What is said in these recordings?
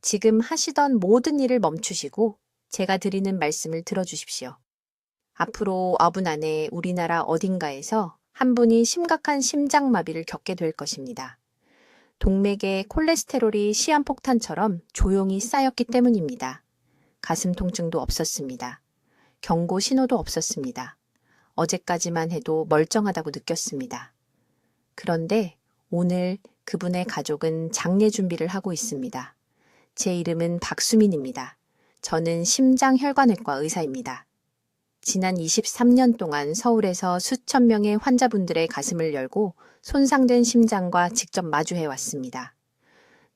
지금 하시던 모든 일을 멈추시고 제가 드리는 말씀을 들어주십시오. 앞으로 5분 안에 우리나라 어딘가에서 한 분이 심각한 심장마비를 겪게 될 것입니다. 동맥에 콜레스테롤이 시한폭탄처럼 조용히 쌓였기 때문입니다. 가슴 통증도 없었습니다. 경고 신호도 없었습니다. 어제까지만 해도 멀쩡하다고 느꼈습니다. 그런데 오늘 그분의 가족은 장례 준비를 하고 있습니다. 제 이름은 박수민입니다. 저는 심장혈관외과 의사입니다. 지난 23년 동안 서울에서 수천 명의 환자분들의 가슴을 열고 손상된 심장과 직접 마주해 왔습니다.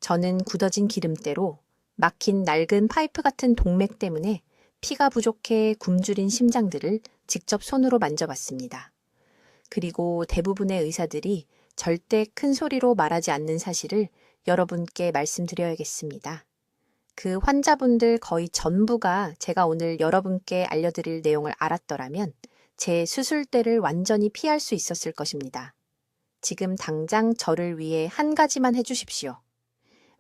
저는 굳어진 기름때로 막힌 낡은 파이프 같은 동맥 때문에 피가 부족해 굶주린 심장들을 직접 손으로 만져봤습니다. 그리고 대부분의 의사들이 절대 큰 소리로 말하지 않는 사실을 여러분께 말씀드려야겠습니다. 그 환자분들 거의 전부가 제가 오늘 여러분께 알려드릴 내용을 알았더라면 제 수술대를 완전히 피할 수 있었을 것입니다. 지금 당장 저를 위해 한 가지만 해주십시오.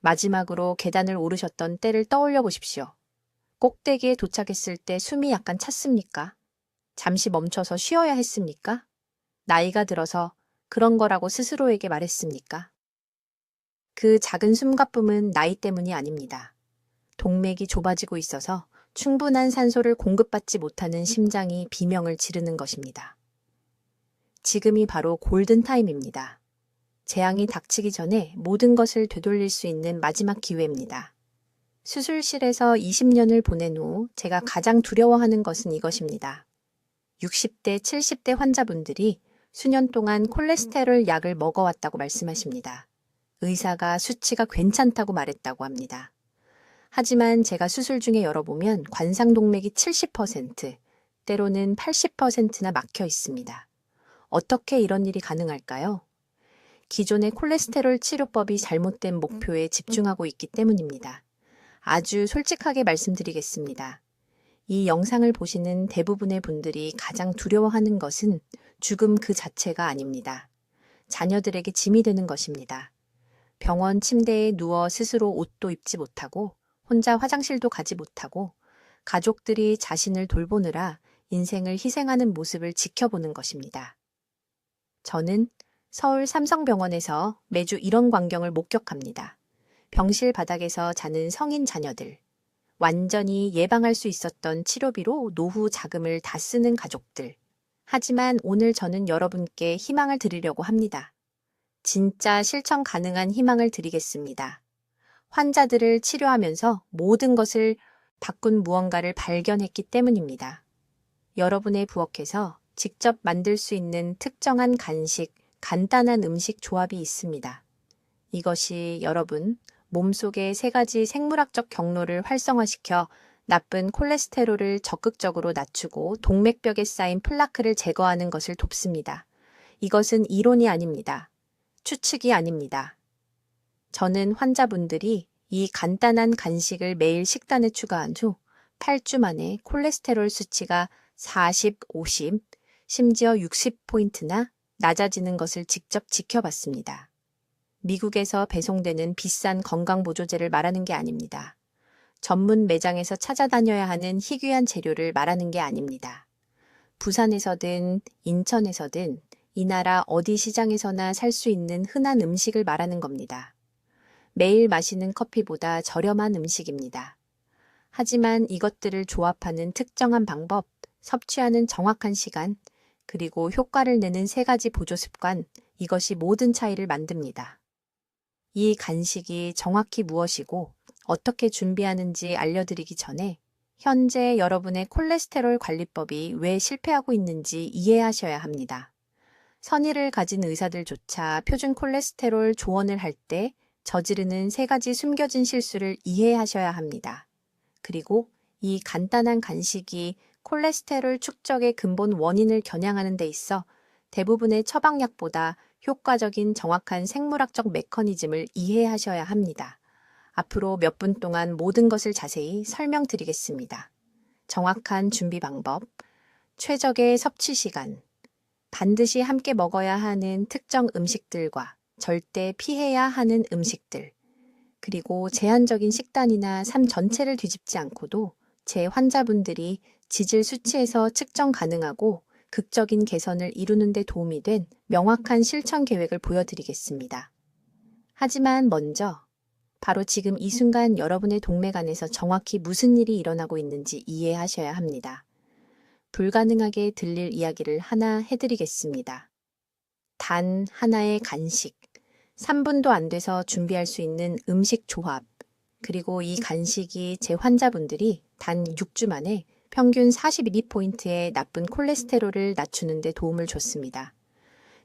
마지막으로 계단을 오르셨던 때를 떠올려 보십시오. 꼭대기에 도착했을 때 숨이 약간 찼습니까? 잠시 멈춰서 쉬어야 했습니까? 나이가 들어서 그런 거라고 스스로에게 말했습니까? 그 작은 숨가쁨은 나이 때문이 아닙니다. 동맥이 좁아지고 있어서 충분한 산소를 공급받지 못하는 심장이 비명을 지르는 것입니다. 지금이 바로 골든타임입니다. 재앙이 닥치기 전에 모든 것을 되돌릴 수 있는 마지막 기회입니다. 수술실에서 20년을 보낸 후 제가 가장 두려워하는 것은 이것입니다. 60대, 70대 환자분들이 수년 동안 콜레스테롤 약을 먹어왔다고 말씀하십니다. 의사가 수치가 괜찮다고 말했다고 합니다. 하지만 제가 수술 중에 열어보면 관상동맥이 70%, 때로는 80%나 막혀 있습니다. 어떻게 이런 일이 가능할까요? 기존의 콜레스테롤 치료법이 잘못된 목표에 집중하고 있기 때문입니다. 아주 솔직하게 말씀드리겠습니다. 이 영상을 보시는 대부분의 분들이 가장 두려워하는 것은 죽음 그 자체가 아닙니다. 자녀들에게 짐이 되는 것입니다. 병원 침대에 누워 스스로 옷도 입지 못하고 혼자 화장실도 가지 못하고 가족들이 자신을 돌보느라 인생을 희생하는 모습을 지켜보는 것입니다. 저는 서울 삼성병원에서 매주 이런 광경을 목격합니다. 병실 바닥에서 자는 성인 자녀들, 완전히 예방할 수 있었던 치료비로 노후 자금을 다 쓰는 가족들. 하지만 오늘 저는 여러분께 희망을 드리려고 합니다. 진짜 실천 가능한 희망을 드리겠습니다. 환자들을 치료하면서 모든 것을 바꾼 무언가를 발견했기 때문입니다. 여러분의 부엌에서 직접 만들 수 있는 특정한 간식, 간단한 음식 조합이 있습니다. 이것이 여러분 몸속의 3가지 생물학적 경로를 활성화시켜 나쁜 콜레스테롤을 적극적으로 낮추고 동맥벽에 쌓인 플라크를 제거하는 것을 돕습니다. 이것은 이론이 아닙니다. 추측이 아닙니다. 저는 환자분들이 이 간단한 간식을 매일 식단에 추가한 후 8주 만에 콜레스테롤 수치가 40, 50, 심지어 60포인트나 낮아지는 것을 직접 지켜봤습니다. 미국에서 배송되는 비싼 건강보조제를 말하는 게 아닙니다. 전문 매장에서 찾아다녀야 하는 희귀한 재료를 말하는 게 아닙니다. 부산에서든 인천에서든 이 나라 어디 시장에서나 살 수 있는 흔한 음식을 말하는 겁니다. 매일 마시는 커피보다 저렴한 음식입니다. 하지만 이것들을 조합하는 특정한 방법, 섭취하는 정확한 시간, 그리고 효과를 내는 3가지 보조 습관, 이것이 모든 차이를 만듭니다. 이 간식이 정확히 무엇이고 어떻게 준비하는지 알려드리기 전에 현재 여러분의 콜레스테롤 관리법이 왜 실패하고 있는지 이해하셔야 합니다. 선의를 가진 의사들조차 표준 콜레스테롤 조언을 할 때 저지르는 3가지 숨겨진 실수를 이해하셔야 합니다. 그리고 이 간단한 간식이 콜레스테롤 축적의 근본 원인을 겨냥하는 데 있어 대부분의 처방약보다 효과적인 정확한 생물학적 메커니즘을 이해하셔야 합니다. 앞으로 몇 분 동안 모든 것을 자세히 설명드리겠습니다. 정확한 준비 방법, 최적의 섭취 시간, 반드시 함께 먹어야 하는 특정 음식들과 절대 피해야 하는 음식들, 그리고 제한적인 식단이나 삶 전체를 뒤집지 않고도 제 환자분들이 지질 수치에서 측정 가능하고 극적인 개선을 이루는 데 도움이 된 명확한 실천 계획을 보여드리겠습니다. 하지만 먼저 바로 지금 이 순간 여러분의 동맥 안에서 정확히 무슨 일이 일어나고 있는지 이해하셔야 합니다. 불가능하게 들릴 이야기를 하나 해드리겠습니다. 단 하나의 간식, 3분도 안 돼서 준비할 수 있는 음식 조합, 그리고 이 간식이 제 환자분들이 단 6주 만에 평균 42포인트의 나쁜 콜레스테롤을 낮추는 데 도움을 줬습니다.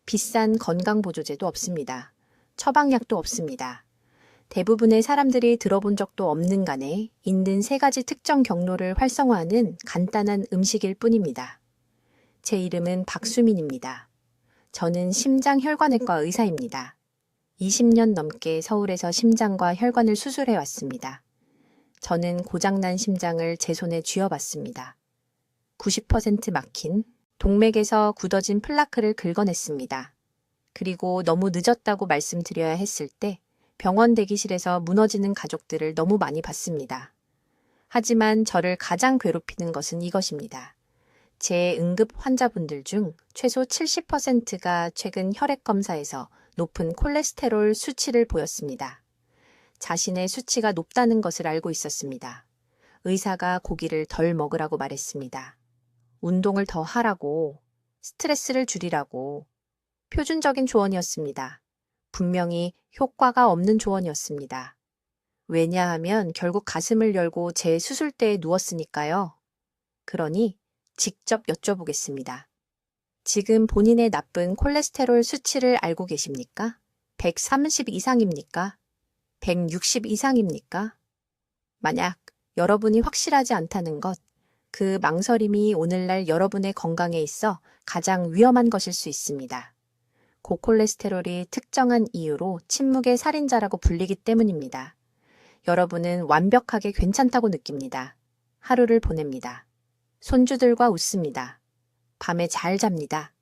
비싼 건강보조제도 없습니다. 처방약도 없습니다. 대부분의 사람들이 들어본 적도 없는 간에 있는 3가지 특정 경로를 활성화하는 간단한 음식일 뿐입니다. 제 이름은 박수민입니다. 저는 심장혈관외과 의사입니다. 20년 넘게 서울에서 심장과 혈관을 수술해 왔습니다. 저는 고장난 심장을 제 손에 쥐어봤습니다. 90% 막힌 동맥에서 굳어진 플라크를 긁어냈습니다. 그리고 너무 늦었다고 말씀드려야 했을 때 병원 대기실에서 무너지는 가족들을 너무 많이 봤습니다. 하지만 저를 가장 괴롭히는 것은 이것입니다. 제 응급 환자분들 중 최소 70%가 최근 혈액 검사에서 높은 콜레스테롤 수치를 보였습니다. 자신의 수치가 높다는 것을 알고 있었습니다. 의사가 고기를 덜 먹으라고 말했습니다. 운동을 더 하라고, 스트레스를 줄이라고, 표준적인 조언이었습니다. 분명히 효과가 없는 조언이었습니다. 왜냐하면 결국 가슴을 열고 제 수술대에 누웠으니까요. 그러니 직접 여쭤보겠습니다. 지금 본인의 나쁜 콜레스테롤 수치를 알고 계십니까? 130 이상입니까? 160 이상입니까? 만약 여러분이 확실하지 않다는 것, 그 망설임이 오늘날 여러분의 건강에 있어 가장 위험한 것일 수 있습니다. 고콜레스테롤이 특정한 이유로 침묵의 살인자라고 불리기 때문입니다. 여러분은 완벽하게 괜찮다고 느낍니다. 하루를 보냅니다. 손주들과 웃습니다. 밤에 잘 잡니다.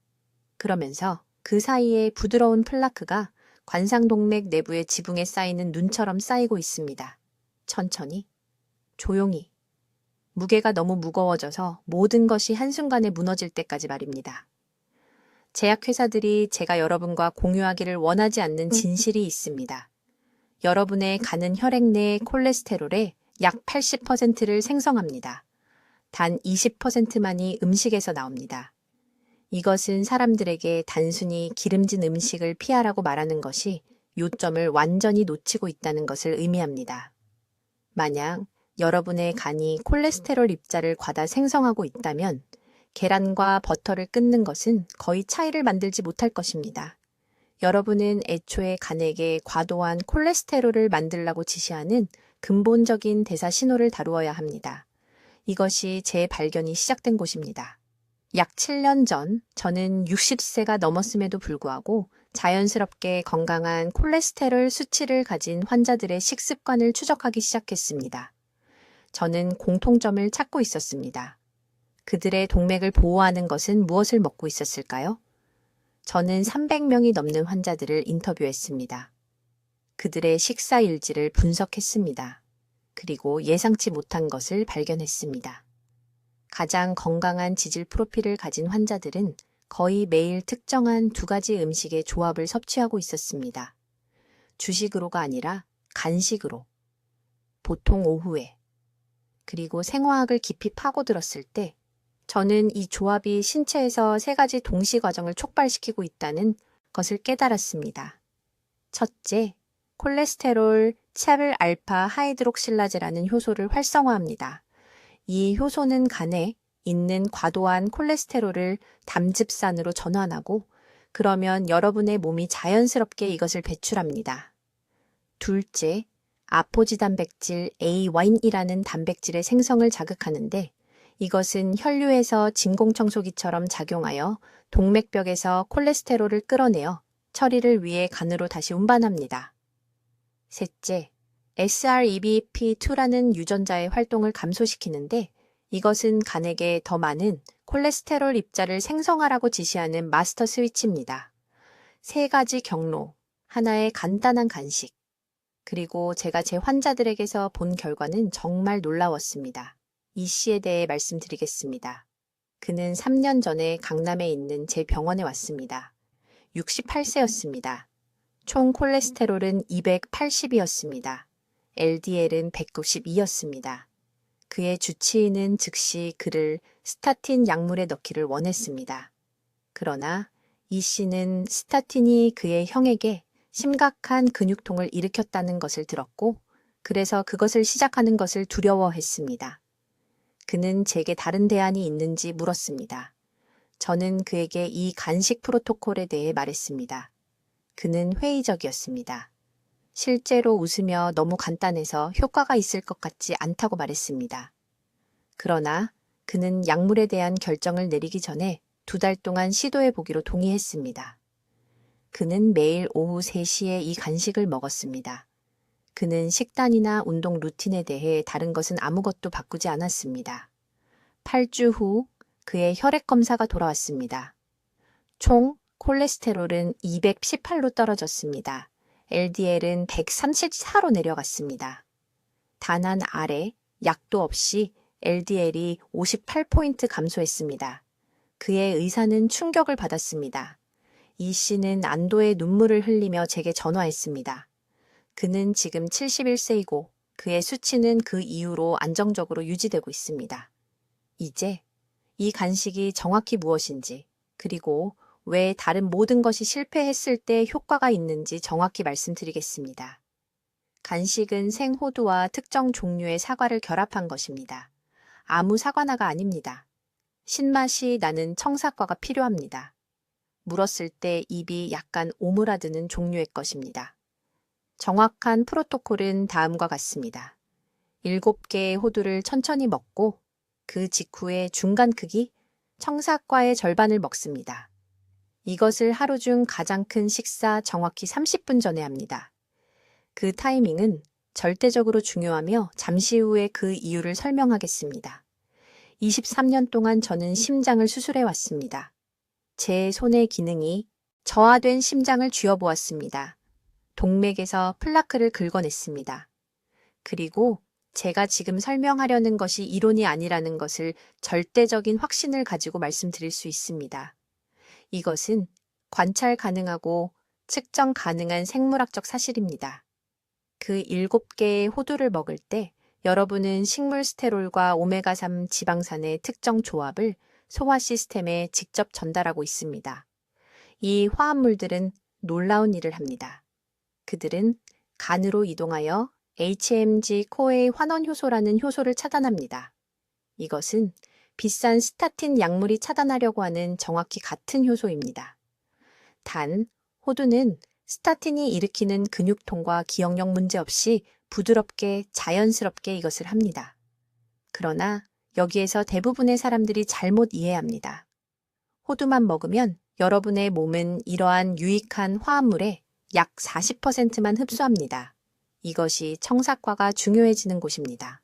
그러면서 그 사이에 부드러운 플라크가 관상동맥 내부의 지붕에 쌓이는 눈처럼 쌓이고 있습니다. 천천히, 조용히. 무게가 너무 무거워져서 모든 것이 한순간에 무너질 때까지 말입니다. 제약회사들이 제가 여러분과 공유하기를 원하지 않는 진실이 있습니다. 여러분의 가는 혈액 내 콜레스테롤의 약 80%를 생성합니다. 단 20%만이 음식에서 나옵니다. 이것은 사람들에게 단순히 기름진 음식을 피하라고 말하는 것이 요점을 완전히 놓치고 있다는 것을 의미합니다. 만약 여러분의 간이 콜레스테롤 입자를 과다 생성하고 있다면 계란과 버터를 끊는 것은 거의 차이를 만들지 못할 것입니다. 여러분은 애초에 간에게 과도한 콜레스테롤을 만들라고 지시하는 근본적인 대사 신호를 다루어야 합니다. 이것이 제 발견이 시작된 곳입니다. 약 7년 전 저는 60세가 넘었음에도 불구하고 자연스럽게 건강한 콜레스테롤 수치를 가진 환자들의 식습관을 추적하기 시작했습니다. 저는 공통점을 찾고 있었습니다. 그들의 동맥을 보호하는 것은 무엇을 먹고 있었을까요? 저는 300명이 넘는 환자들을 인터뷰했습니다. 그들의 식사 일지를 분석했습니다. 그리고 예상치 못한 것을 발견했습니다. 가장 건강한 지질 프로필을 가진 환자들은 거의 매일 특정한 2가지 음식의 조합을 섭취하고 있었습니다. 주식으로가 아니라 간식으로, 보통 오후에, 그리고 생화학을 깊이 파고들었을 때 저는 이 조합이 신체에서 3가지 동시 과정을 촉발시키고 있다는 것을 깨달았습니다. 첫째, 콜레스테롤 차를 알파 하이드록실라제라는 효소를 활성화합니다. 이 효소는 간에 있는 과도한 콜레스테롤을 담즙산으로 전환하고 그러면 여러분의 몸이 자연스럽게 이것을 배출합니다. 둘째, 아포지 단백질 A1이라는 단백질의 생성을 자극하는데 이것은 혈류에서 진공청소기처럼 작용하여 동맥벽에서 콜레스테롤을 끌어내어 처리를 위해 간으로 다시 운반합니다. 셋째, SREBP2라는 유전자의 활동을 감소시키는데 이것은 간에게 더 많은 콜레스테롤 입자를 생성하라고 지시하는 마스터 스위치입니다. 3가지 경로, 하나의 간단한 간식. 그리고 제가 제 환자들에게서 본 결과는 정말 놀라웠습니다. 이 씨에 대해 말씀드리겠습니다. 그는 3년 전에 강남에 있는 제 병원에 왔습니다. 68세였습니다. 총 콜레스테롤은 280이었습니다. LDL은 192였습니다. 그의 주치의는 즉시 그를 스타틴 약물에 넣기를 원했습니다. 그러나 이 씨는 스타틴이 그의 형에게 심각한 근육통을 일으켰다는 것을 들었고, 그래서 그것을 시작하는 것을 두려워했습니다. 그는 제게 다른 대안이 있는지 물었습니다. 저는 그에게 이 간식 프로토콜에 대해 말했습니다. 그는 회의적이었습니다. 실제로 웃으며 너무 간단해서 효과가 있을 것 같지 않다고 말했습니다. 그러나 그는 약물에 대한 결정을 내리기 전에 2달 동안 시도해 보기로 동의했습니다. 그는 매일 오후 3시에 이 간식을 먹었습니다. 그는 식단이나 운동 루틴에 대해 다른 것은 아무것도 바꾸지 않았습니다. 8주 후 그의 혈액 검사가 돌아왔습니다. 총 콜레스테롤은 218로 떨어졌습니다. LDL은 134로 내려갔습니다. 단한 알에 약도 없이 LDL이 58포인트 감소했습니다. 그의 의사는 충격을 받았습니다. 이 씨는 안도의 눈물을 흘리며 제게 전화했습니다. 그는 지금 71세이고 그의 수치는 그 이후로 안정적으로 유지되고 있습니다. 이제 이 간식이 정확히 무엇인지, 그리고 왜 다른 모든 것이 실패했을 때 효과가 있는지 정확히 말씀드리겠습니다. 간식은 생호두와 특정 종류의 사과를 결합한 것입니다. 아무 사과나가 아닙니다. 신맛이 나는 청사과가 필요합니다. 물었을 때 입이 약간 오므라드는 종류의 것입니다. 정확한 프로토콜은 다음과 같습니다. 7개의 호두를 천천히 먹고 그 직후에 중간 크기 청사과의 절반을 먹습니다. 이것을 하루 중 가장 큰 식사 정확히 30분 전에 합니다. 그 타이밍은 절대적으로 중요하며 잠시 후에 그 이유를 설명하겠습니다. 23년 동안 저는 심장을 수술해 왔습니다. 제 손의 기능이 저하된 심장을 쥐어보았습니다. 동맥에서 플라크를 긁어냈습니다. 그리고 제가 지금 설명하려는 것이 이론이 아니라는 것을 절대적인 확신을 가지고 말씀드릴 수 있습니다. 이것은 관찰 가능하고 측정 가능한 생물학적 사실입니다. 그 7개의 호두를 먹을 때 여러분은 식물 스테롤과 오메가3 지방산의 특정 조합을 소화 시스템에 직접 전달하고 있습니다. 이 화합물들은 놀라운 일을 합니다. 그들은 간으로 이동하여 HMG 코의 환원 효소라는 효소를 차단합니다. 이것은 비싼 스타틴 약물이 차단하려고 하는 정확히 같은 효소입니다. 단, 호두는 스타틴이 일으키는 근육통과 기억력 문제 없이 부드럽게 자연스럽게 이것을 합니다. 그러나 여기에서 대부분의 사람들이 잘못 이해합니다. 호두만 먹으면 여러분의 몸은 이러한 유익한 화합물의 약 40%만 흡수합니다. 이것이 청사과가 중요해지는 곳입니다.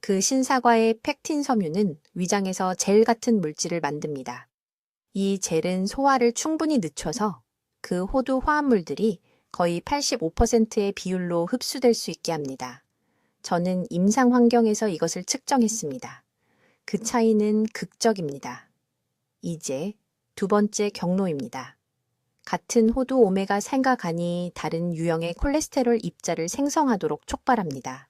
그 신사과의 펙틴 섬유는 위장에서 젤 같은 물질을 만듭니다. 이 젤은 소화를 충분히 늦춰서 그 호두 화합물들이 거의 85%의 비율로 흡수될 수 있게 합니다. 저는 임상 환경에서 이것을 측정했습니다. 그 차이는 극적입니다. 이제 2번째 경로입니다. 같은 호두 오메가3과 간이 다른 유형의 콜레스테롤 입자를 생성하도록 촉발합니다.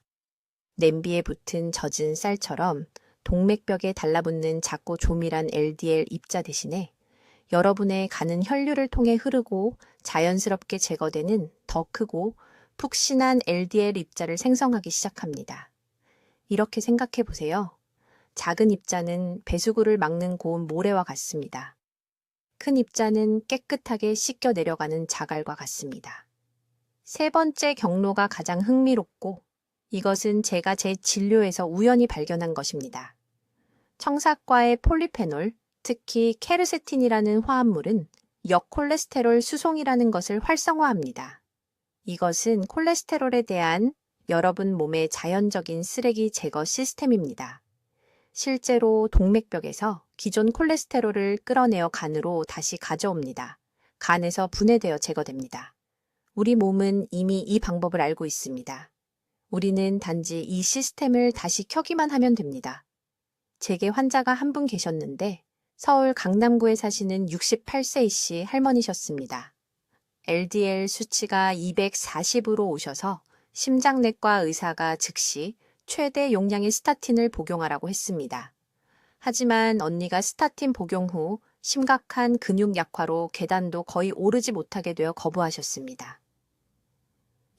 냄비에 붙은 젖은 쌀처럼 동맥벽에 달라붙는 작고 조밀한 LDL 입자 대신에 여러분의 간은 혈류를 통해 흐르고 자연스럽게 제거되는 더 크고 푹신한 LDL 입자를 생성하기 시작합니다. 이렇게 생각해 보세요. 작은 입자는 배수구를 막는 고운 모래와 같습니다. 큰 입자는 깨끗하게 씻겨 내려가는 자갈과 같습니다. 3번째 경로가 가장 흥미롭고 이것은 제가 제 진료에서 우연히 발견한 것입니다. 청사과의 폴리페놀, 특히 케르세틴이라는 화합물은 역콜레스테롤 수송이라는 것을 활성화합니다. 이것은 콜레스테롤에 대한 여러분 몸의 자연적인 쓰레기 제거 시스템입니다. 실제로 동맥벽에서 기존 콜레스테롤을 끌어내어 간으로 다시 가져옵니다. 간에서 분해되어 제거됩니다. 우리 몸은 이미 이 방법을 알고 있습니다. 우리는 단지 이 시스템을 다시 켜기만 하면 됩니다. 제게 환자가 한 분 계셨는데 서울 강남구에 사시는 68세이씨 할머니셨습니다. LDL 수치가 240으로 오셔서 심장내과 의사가 즉시 최대 용량의 스타틴을 복용하라고 했습니다. 하지만 언니가 스타틴 복용 후 심각한 근육 약화로 계단도 거의 오르지 못하게 되어 거부하셨습니다.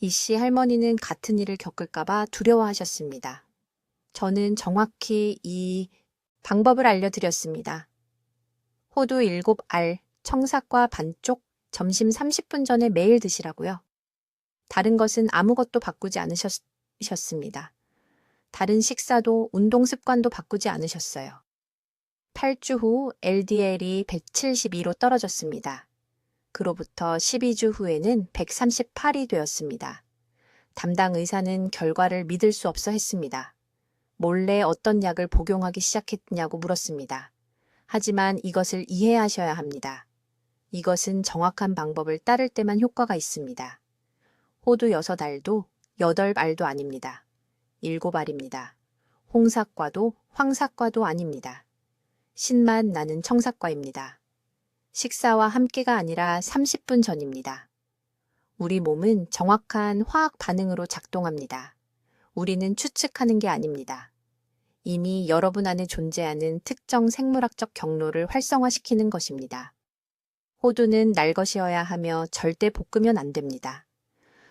이씨 할머니는 같은 일을 겪을까봐 두려워하셨습니다. 저는 정확히 이 방법을 알려드렸습니다. 호두 7알, 청사과 반쪽, 점심 30분 전에 매일 드시라고요. 다른 것은 아무것도 바꾸지 않으셨습니다. 다른 식사도 운동 습관도 바꾸지 않으셨어요. 8주 후 LDL이 172로 떨어졌습니다. 그로부터 12주 후에는 138이 되었습니다. 담당 의사는 결과를 믿을 수 없어 했습니다. 몰래 어떤 약을 복용하기 시작했냐고 물었습니다. 하지만 이것을 이해하셔야 합니다. 이것은 정확한 방법을 따를 때만 효과가 있습니다. 호두 6알도 8알도 아닙니다. 7알입니다. 홍사과도 황사과도 아닙니다. 신맛 나는 청사과입니다. 식사와 함께가 아니라 30분 전입니다. 우리 몸은 정확한 화학 반응으로 작동합니다. 우리는 추측하는 게 아닙니다. 이미 여러분 안에 존재하는 특정 생물학적 경로를 활성화시키는 것입니다. 호두는 날 것이어야 하며 절대 볶으면 안 됩니다.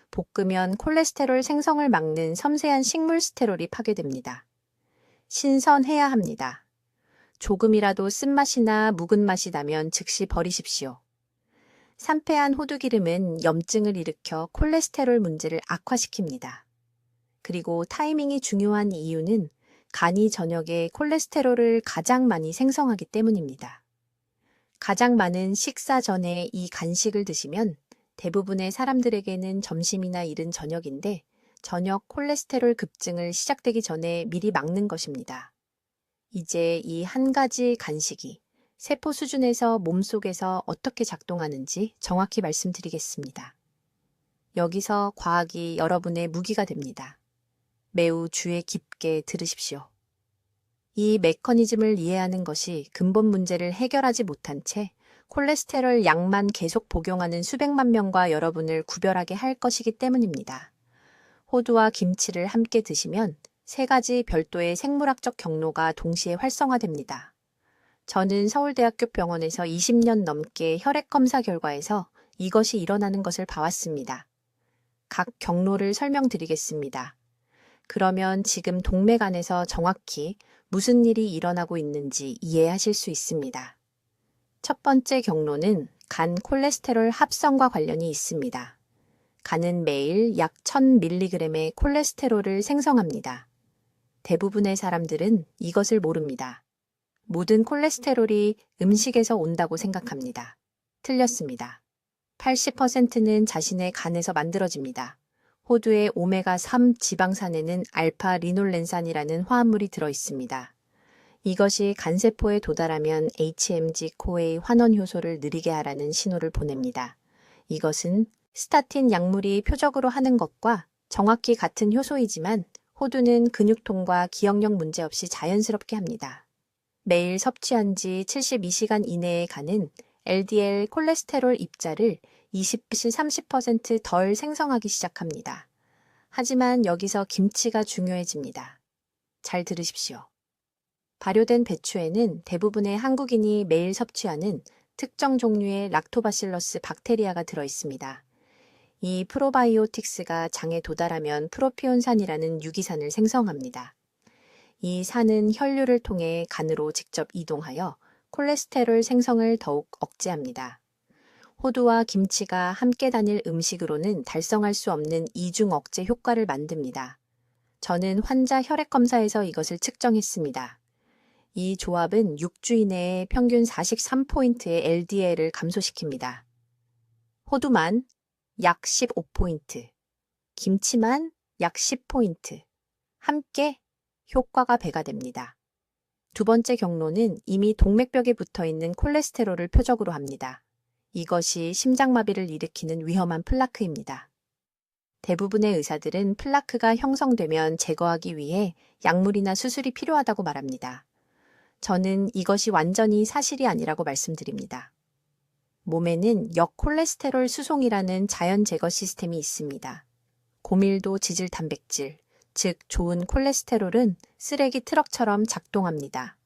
볶으면 콜레스테롤 생성을 막는 섬세한 식물 스테롤이 파괴됩니다. 신선해야 합니다. 조금이라도 쓴맛이나 묵은 맛이 나면 즉시 버리십시오. 산패한 호두기름은 염증을 일으켜 콜레스테롤 문제를 악화시킵니다. 그리고 타이밍이 중요한 이유는 간이 저녁에 콜레스테롤을 가장 많이 생성하기 때문입니다. 가장 많은 식사 전에 이 간식을 드시면 대부분의 사람들에게는 점심이나 이른 저녁인데 저녁 콜레스테롤 급증을 시작되기 전에 미리 막는 것입니다. 이제 이 한 가지 간식이 세포 수준에서 몸속에서 어떻게 작동하는지 정확히 말씀드리겠습니다. 여기서 과학이 여러분의 무기가 됩니다. 매우 주의 깊게 들으십시오. 이 메커니즘을 이해하는 것이 근본 문제를 해결하지 못한 채 콜레스테롤 약만 계속 복용하는 수백만 명과 여러분을 구별하게 할 것이기 때문입니다. 호두와 김치를 함께 드시면 3가지 별도의 생물학적 경로가 동시에 활성화됩니다. 저는 서울대학교 병원에서 20년 넘게 혈액 검사 결과에서 이것이 일어나는 것을 봐왔습니다. 각 경로를 설명드리겠습니다. 그러면 지금 동맥 안에서 정확히 무슨 일이 일어나고 있는지 이해하실 수 있습니다. 첫 번째 경로는 간 콜레스테롤 합성과 관련이 있습니다. 간은 매일 약 1000mg의 콜레스테롤을 생성합니다. 대부분의 사람들은 이것을 모릅니다. 모든 콜레스테롤이 음식에서 온다고 생각합니다. 틀렸습니다. 80%는 자신의 간에서 만들어집니다. 호두의 오메가3 지방산에는 알파 리놀렌산이라는 화합물이 들어 있습니다. 이것이 간세포에 도달하면 HMG-CoA 환원 효소를 느리게 하라는 신호를 보냅니다. 이것은 스타틴 약물이 표적으로 하는 것과 정확히 같은 효소이지만 호두는 근육통과 기억력 문제 없이 자연스럽게 합니다. 매일 섭취한 지 72시간 이내의 간은 LDL 콜레스테롤 입자를 20-30% 덜 생성하기 시작합니다. 하지만 여기서 김치가 중요해집니다. 잘 들으십시오. 발효된 배추에는 대부분의 한국인이 매일 섭취하는 특정 종류의 락토바실러스 박테리아가 들어 있습니다. 이 프로바이오틱스가 장에 도달하면 프로피온산이라는 유기산을 생성합니다. 이 산은 혈류를 통해 간으로 직접 이동하여 콜레스테롤 생성을 더욱 억제합니다. 호두와 김치가 함께 다닐 음식으로는 달성할 수 없는 이중 억제 효과를 만듭니다. 저는 환자 혈액 검사에서 이것을 측정했습니다. 이 조합은 6주 이내에 평균 43포인트의 LDL을 감소시킵니다. 호두만 약 15포인트, 김치만 약 10포인트, 함께 효과가 배가 됩니다. 두 번째 경로는 이미 동맥벽에 붙어 있는 콜레스테롤을 표적으로 합니다. 이것이 심장마비를 일으키는 위험한 플라크입니다. 대부분의 의사들은 플라크가 형성되면 제거하기 위해 약물이나 수술이 필요하다고 말합니다. 저는 이것이 완전히 사실이 아니라고 말씀드립니다. 몸에는 역콜레스테롤 수송이라는 자연 제거 시스템이 있습니다. 고밀도 지질 단백질, 즉 좋은 콜레스테롤은 쓰레기 트럭처럼 작동합니다.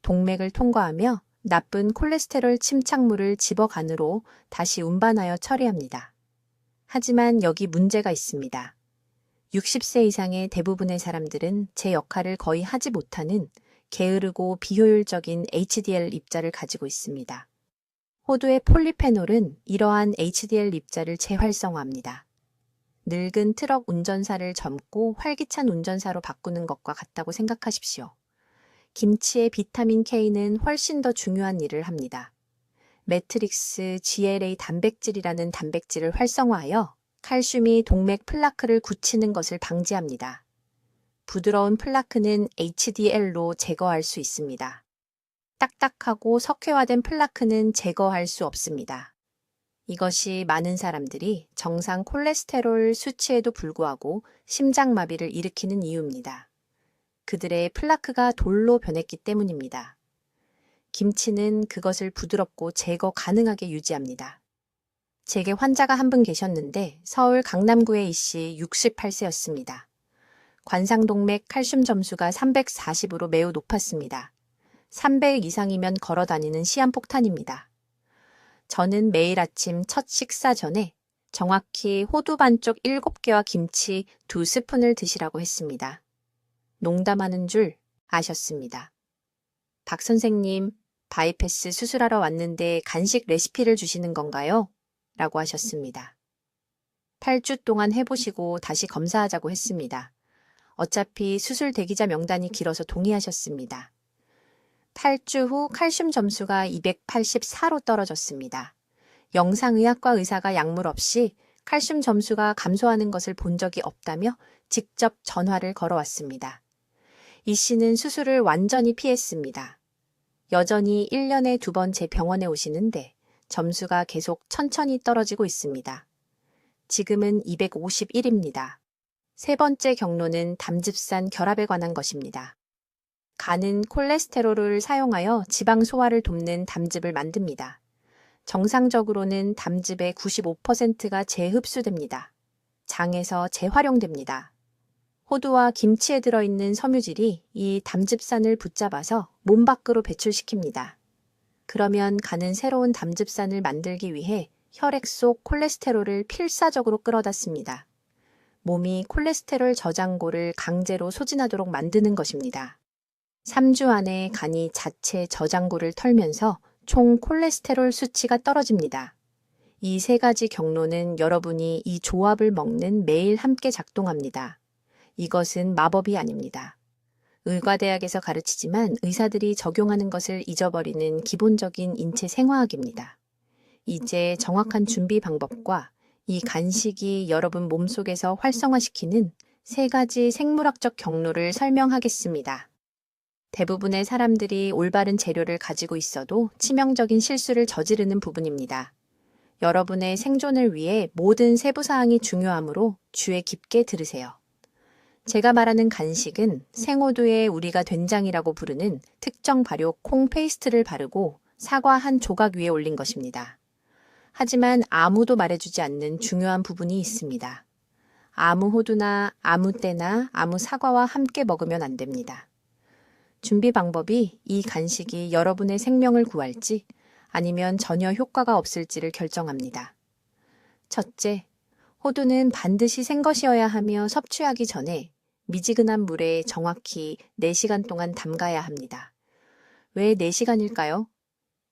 동맥을 통과하며 나쁜 콜레스테롤 침착물을 집어 간으로 다시 운반하여 처리합니다. 하지만 여기 문제가 있습니다. 60세 이상의 대부분의 사람들은 제 역할을 거의 하지 못하는 게으르고 비효율적인 HDL 입자를 가지고 있습니다. 호두의 폴리페놀은 이러한 HDL 입자를 재활성화합니다. 늙은 트럭 운전사를 젊고 활기찬 운전사로 바꾸는 것과 같다고 생각하십시오. 김치의 비타민 K는 훨씬 더 중요한 일을 합니다. 매트릭스 GLA 단백질이라는 단백질을 활성화하여 칼슘이 동맥 플라크를 굳히는 것을 방지합니다. 부드러운 플라크는 HDL로 제거할 수 있습니다. 딱딱하고 석회화된 플라크는 제거할 수 없습니다. 이것이 많은 사람들이 정상 콜레스테롤 수치에도 불구하고 심장마비를 일으키는 이유입니다. 그들의 플라크가 돌로 변했기 때문입니다. 김치는 그것을 부드럽고 제거 가능하게 유지합니다. 제게 환자가 한 분 계셨는데 서울 강남구의 이씨 68세였습니다. 관상동맥 칼슘 점수가 340으로 매우 높았습니다. 300 이상이면 걸어다니는 시한폭탄입니다. 저는 매일 아침 첫 식사 전에 정확히 호두 반쪽 7개와 김치 2스푼을 드시라고 했습니다. 농담하는 줄 아셨습니다. 박 선생님, 바이패스 수술하러 왔는데 간식 레시피를 주시는 건가요? 라고 하셨습니다. 8주 동안 해보시고 다시 검사하자고 했습니다. 어차피 수술 대기자 명단이 길어서 동의하셨습니다. 8주 후 칼슘 점수가 284로 떨어졌습니다. 영상의학과 의사가 약물 없이 칼슘 점수가 감소하는 것을 본 적이 없다며 직접 전화를 걸어왔습니다. 이 씨는 수술을 완전히 피했습니다. 여전히 1년에 2번 제 병원에 오시는데 점수가 계속 천천히 떨어지고 있습니다. 지금은 251입니다. 세 번째 경로는 담즙산 결합에 관한 것입니다. 간은 콜레스테롤을 사용하여 지방 소화를 돕는 담즙을 만듭니다. 정상적으로는 담즙의 95%가 재흡수됩니다. 장에서 재활용됩니다. 호두와 김치에 들어있는 섬유질이 이 담즙산을 붙잡아서 몸 밖으로 배출시킵니다. 그러면 간은 새로운 담즙산을 만들기 위해 혈액 속 콜레스테롤을 필사적으로 끌어다 씁니다. 몸이 콜레스테롤 저장고를 강제로 소진하도록 만드는 것입니다. 3주 안에 간이 자체 저장고를 털면서 총 콜레스테롤 수치가 떨어집니다. 이 세 가지 경로는 여러분이 이 조합을 먹는 매일 함께 작동합니다. 이것은 마법이 아닙니다. 의과대학에서 가르치지만 의사들이 적용하는 것을 잊어버리는 기본적인 인체 생화학입니다. 이제 정확한 준비 방법과 이 간식이 여러분 몸속에서 활성화시키는 세 가지 생물학적 경로를 설명하겠습니다. 대부분의 사람들이 올바른 재료를 가지고 있어도 치명적인 실수를 저지르는 부분입니다. 여러분의 생존을 위해 모든 세부사항이 중요하므로 귀에 깊게 들으세요. 제가 말하는 간식은 생호두에 우리가 된장이라고 부르는 특정 발효 콩 페이스트를 바르고 사과 한 조각 위에 올린 것입니다. 하지만 아무도 말해주지 않는 중요한 부분이 있습니다. 아무 호두나 아무 때나 아무 사과와 함께 먹으면 안 됩니다. 준비 방법이 이 간식이 여러분의 생명을 구할지 아니면 전혀 효과가 없을지를 결정합니다. 첫째, 호두는 반드시 생것이어야 하며 섭취하기 전에 미지근한 물에 정확히 4시간 동안 담가야 합니다. 왜 4시간일까요?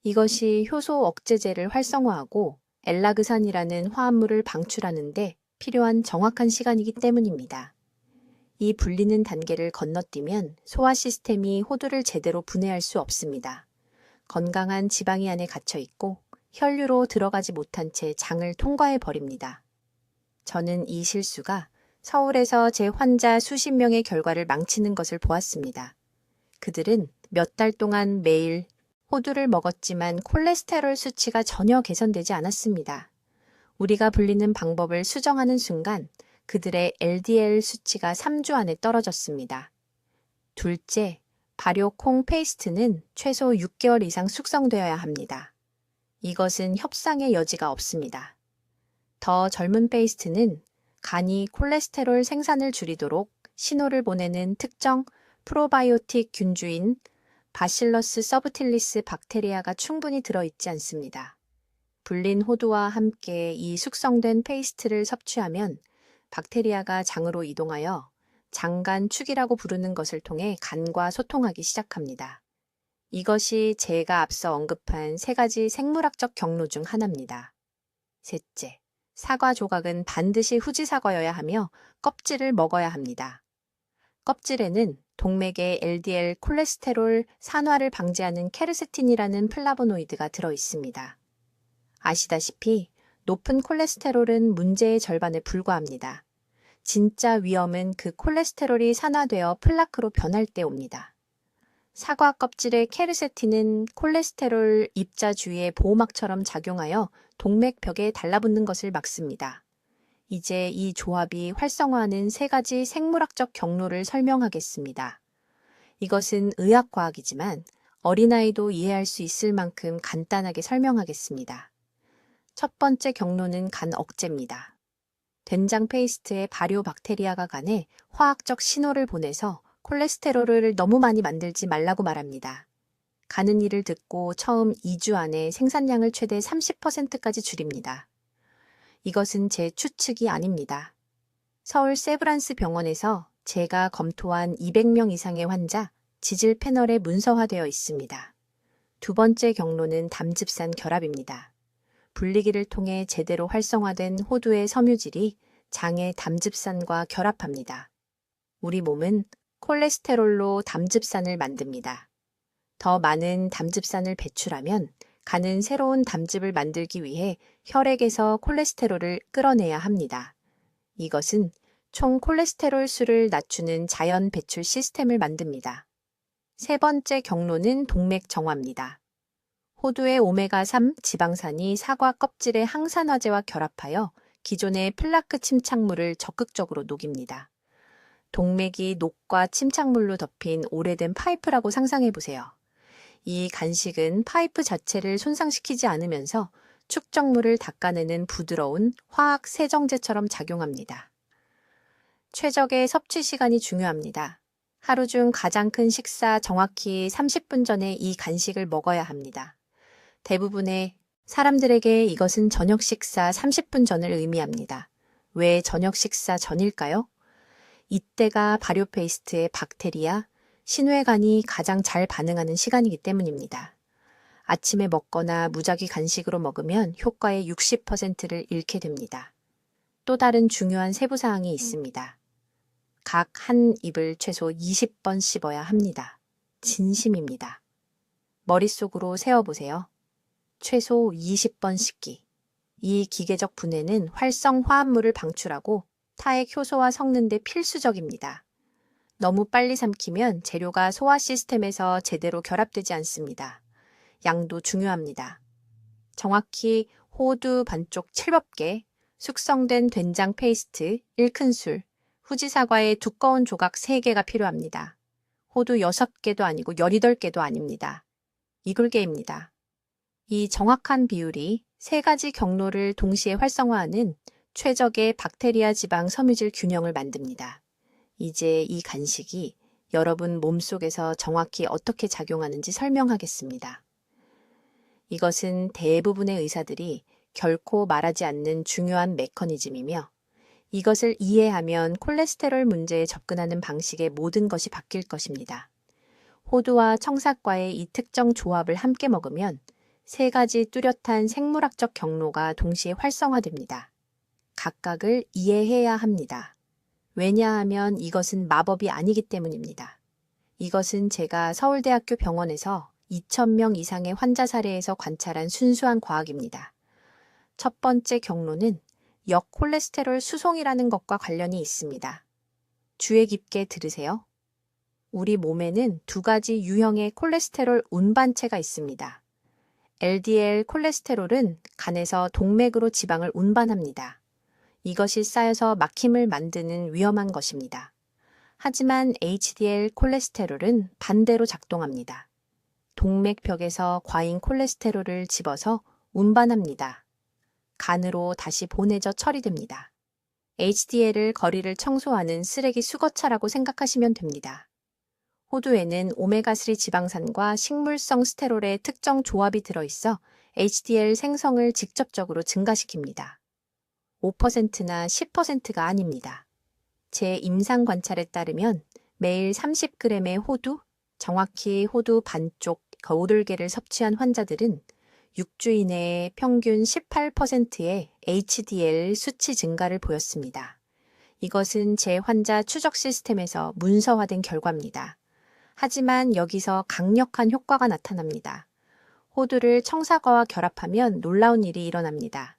이것이 효소 억제제를 활성화하고 엘라그산이라는 화합물을 방출하는데 필요한 정확한 시간이기 때문입니다. 이 불리는 단계를 건너뛰면 소화 시스템이 호두를 제대로 분해할 수 없습니다. 건강한 지방이 안에 갇혀 있고 혈류로 들어가지 못한 채 장을 통과해 버립니다. 저는 이 실수가 서울에서 제 환자 수십 명의 결과를 망치는 것을 보았습니다. 그들은 몇 달 동안 매일 호두를 먹었지만 콜레스테롤 수치가 전혀 개선되지 않았습니다. 우리가 불리는 방법을 수정하는 순간 그들의 LDL 수치가 3주 안에 떨어졌습니다. 둘째, 발효 콩 페이스트는 최소 6개월 이상 숙성되어야 합니다. 이것은 협상의 여지가 없습니다. 더 젊은 페이스트는 간이 콜레스테롤 생산을 줄이도록 신호를 보내는 특정 프로바이오틱 균주인 바실러스 서브틸리스 박테리아가 충분히 들어있지 않습니다. 불린 호두와 함께 이 숙성된 페이스트를 섭취하면 박테리아가 장으로 이동하여 장간축이라고 부르는 것을 통해 간과 소통하기 시작합니다. 이것이 제가 앞서 언급한 3가지 생물학적 경로 중 하나입니다. 셋째, 사과 조각은 반드시 후지 사과여야 하며 껍질을 먹어야 합니다. 껍질에는 동맥의 LDL 콜레스테롤 산화를 방지하는 케르세틴이라는 플라보노이드가 들어 있습니다. 아시다시피 높은 콜레스테롤은 문제의 절반에 불과합니다. 진짜 위험은 그 콜레스테롤이 산화되어 플라크로 변할 때 옵니다. 사과 껍질의 케르세틴은 콜레스테롤 입자 주위의 보호막처럼 작용하여 동맥벽에 달라붙는 것을 막습니다. 이제 이 조합이 활성화하는 3가지 생물학적 경로를 설명하겠습니다. 이것은 의학과학이지만 어린아이도 이해할 수 있을 만큼 간단하게 설명하겠습니다. 첫 번째 경로는 간 억제입니다. 된장 페이스트에 발효 박테리아가 간에 화학적 신호를 보내서 콜레스테롤을 너무 많이 만들지 말라고 말합니다. 간은 이를 듣고 처음 2주 안에 생산량을 최대 30%까지 줄입니다. 이것은 제 추측이 아닙니다. 서울 세브란스 병원에서 제가 검토한 200명 이상의 환자 지질 패널에 문서화되어 있습니다. 두 번째 경로는 담즙산 결합입니다. 분리기를 통해 제대로 활성화된 호두의 섬유질이 장의 담즙산과 결합합니다. 우리 몸은 콜레스테롤로 담즙산을 만듭니다. 더 많은 담즙산을 배출하면 간은 새로운 담즙을 만들기 위해 혈액에서 콜레스테롤을 끌어내야 합니다. 이것은 총 콜레스테롤 수를 낮추는 자연 배출 시스템을 만듭니다. 세 번째 경로는 동맥 정화입니다. 호두의 오메가3 지방산이 사과 껍질의 항산화제와 결합하여 기존의 플라크 침착물을 적극적으로 녹입니다. 동맥이 녹과 침착물로 덮인 오래된 파이프라고 상상해 보세요. 이 간식은 파이프 자체를 손상시키지 않으면서 축적물을 닦아내는 부드러운 화학 세정제처럼 작용합니다. 최적의 섭취 시간이 중요합니다. 하루 중 가장 큰 식사 정확히 30분 전에 이 간식을 먹어야 합니다. 대부분의 사람들에게 이것은 저녁 식사 30분 전을 의미합니다. 왜 저녁 식사 전일까요? 이때가 발효 페이스트의 박테리아, 신뇌간이 가장 잘 반응하는 시간이기 때문입니다. 아침에 먹거나 무작위 간식으로 먹으면 효과의 60%를 잃게 됩니다. 또 다른 중요한 세부사항이 있습니다. 각 한 입을 최소 20번 씹어야 합니다. 진심입니다. 머릿속으로 세어보세요. 최소 20번 씹기. 이 기계적 분해는 활성 화합물을 방출하고 타액 효소와 섞는 데 필수적입니다. 너무 빨리 삼키면 재료가 소화 시스템에서 제대로 결합되지 않습니다. 양도 중요합니다. 정확히 호두 반쪽 7법개, 숙성된 된장 페이스트 1큰술, 후지사과의 두꺼운 조각 3개가 필요합니다. 호두 6개도 아니고 18개도 아닙니다. 이글개입니다. 이 정확한 비율이 3가지 경로를 동시에 활성화하는 최적의 박테리아 지방 섬유질 균형을 만듭니다. 이제 이 간식이 여러분 몸속에서 정확히 어떻게 작용하는지 설명하겠습니다. 이것은 대부분의 의사들이 결코 말하지 않는 중요한 메커니즘이며 이것을 이해하면 콜레스테롤 문제에 접근하는 방식의 모든 것이 바뀔 것입니다. 호두와 청사과의 이 특정 조합을 함께 먹으면 3가지 뚜렷한 생물학적 경로가 동시에 활성화됩니다. 각각을 이해해야 합니다. 왜냐하면 이것은 마법이 아니기 때문입니다. 이것은 제가 서울대학교 병원에서 2,000명 이상의 환자 사례에서 관찰한 순수한 과학입니다. 첫 번째 경로는 역콜레스테롤 수송이라는 것과 관련이 있습니다. 주의 깊게 들으세요. 우리 몸에는 두 가지 유형의 콜레스테롤 운반체가 있습니다. LDL 콜레스테롤은 간에서 동맥으로 지방을 운반합니다. 이것이 쌓여서 막힘을 만드는 위험한 것입니다. 하지만 HDL 콜레스테롤은 반대로 작동합니다. 동맥벽에서 과잉 콜레스테롤을 집어서 운반합니다. 간으로 다시 보내져 처리됩니다. HDL을 거리를 청소하는 쓰레기 수거차라고 생각하시면 됩니다. 호두에는 오메가3 지방산과 식물성 스테롤의 특정 조합이 들어있어 HDL 생성을 직접적으로 증가시킵니다. 5%나 10%가 아닙니다. 제 임상 관찰에 따르면 매일 30g의 호두, 정확히 호두 반쪽 거우들개를 섭취한 환자들은 6주 이내에 평균 18%의 HDL 수치 증가를 보였습니다. 이것은 제 환자 추적 시스템에서 문서화된 결과입니다. 하지만 여기서 강력한 효과가 나타납니다. 호두를 청사과와 결합하면 놀라운 일이 일어납니다.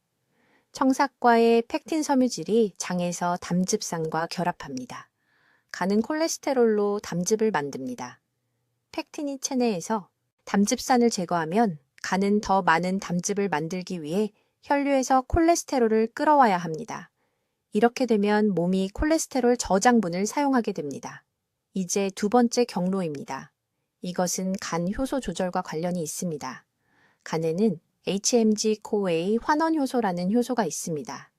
청사과의 펙틴 섬유질이 장에서 담즙산과 결합합니다. 간은 콜레스테롤로 담즙을 만듭니다. 펙틴이 체내에서 담즙산을 제거하면 간은 더 많은 담즙을 만들기 위해 혈류에서 콜레스테롤을 끌어와야 합니다. 이렇게 되면 몸이 콜레스테롤 저장분을 사용하게 됩니다. 이제 두 번째 경로입니다. 이것은 간 효소 조절과 관련이 있습니다. 간에는 HMG-CoA 환원효소라는 효소가 있습니다.